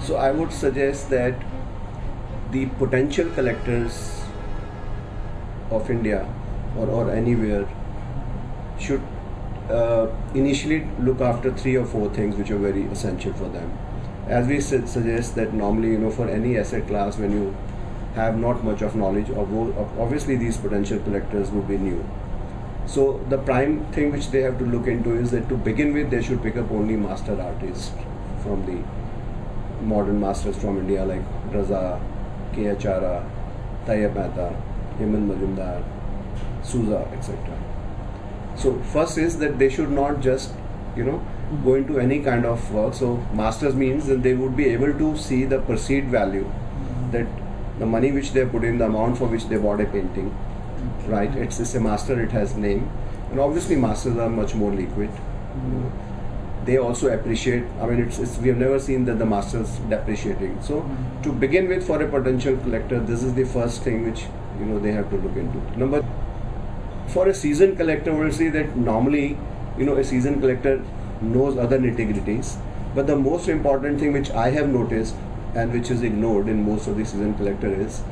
So I would suggest that the potential collectors of India or anywhere should initially look after 3 or 4 things which are very essential for them. As we suggest that normally, for any asset class, when you have not much of knowledge, obviously these potential collectors would be new. So the prime thing which they have to look into is that to begin with, they should pick up only master artists from the modern masters from India like Raza, K.H. Tayyab Mehta, Hemant Majumdar, Souza, etc. So first is that they should not just, go into any kind of work. So masters means that they would be able to see the perceived value, that the money which they put in, the amount for which they bought a painting, right? It's a master, it has name, and obviously masters are much more liquid. They also appreciate. I mean, we have never seen that the masters depreciating. So to begin with, for a potential collector, this is the first thing which they have to look into. For a seasoned collector, we'll see that normally, a seasoned collector knows other nitty-gritties, but the most important thing which I have noticed and which is ignored in most of the seasoned collector is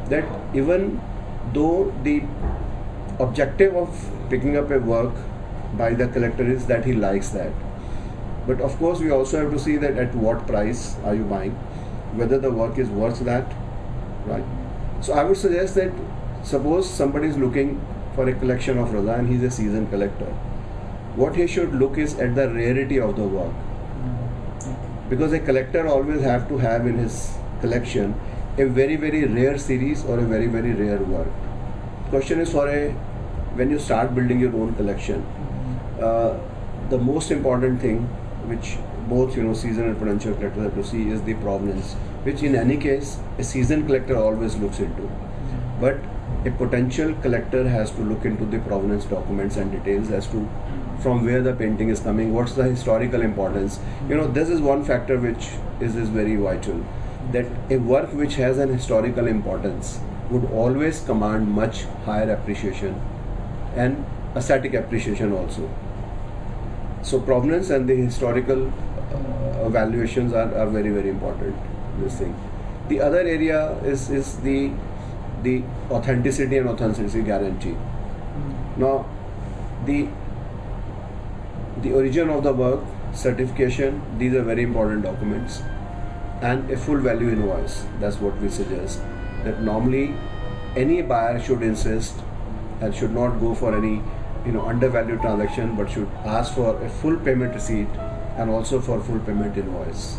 that even though the objective of picking up a work by the collector is that he likes that, but of course we also have to see that at what price are you buying, whether the work is worth that, right? So I would suggest that suppose somebody is looking for a collection of Raza and he's a seasoned collector, what he should look is at the rarity of the work, because a collector always have to have in his collection a very, very rare series or a very, very rare work. Question is, when you start building your own collection, the most important thing which both seasoned and potential collectors have to see is the provenance, which in any case a seasoned collector always looks into, but a potential collector has to look into the provenance documents and details as to from where the painting is coming, what's the historical importance. This is one factor which is very vital, that a work which has an historical importance would always command much higher appreciation and aesthetic appreciation also. So provenance and the historical valuations are very, very important. This thing. The other area is the authenticity and authenticity guarantee. Now, the origin of the work, certification, these are very important documents, and a full value invoice. That's what we suggest. That normally any buyer should insist and should not go for any undervalued transaction, but should ask for a full payment receipt and also for full payment invoice.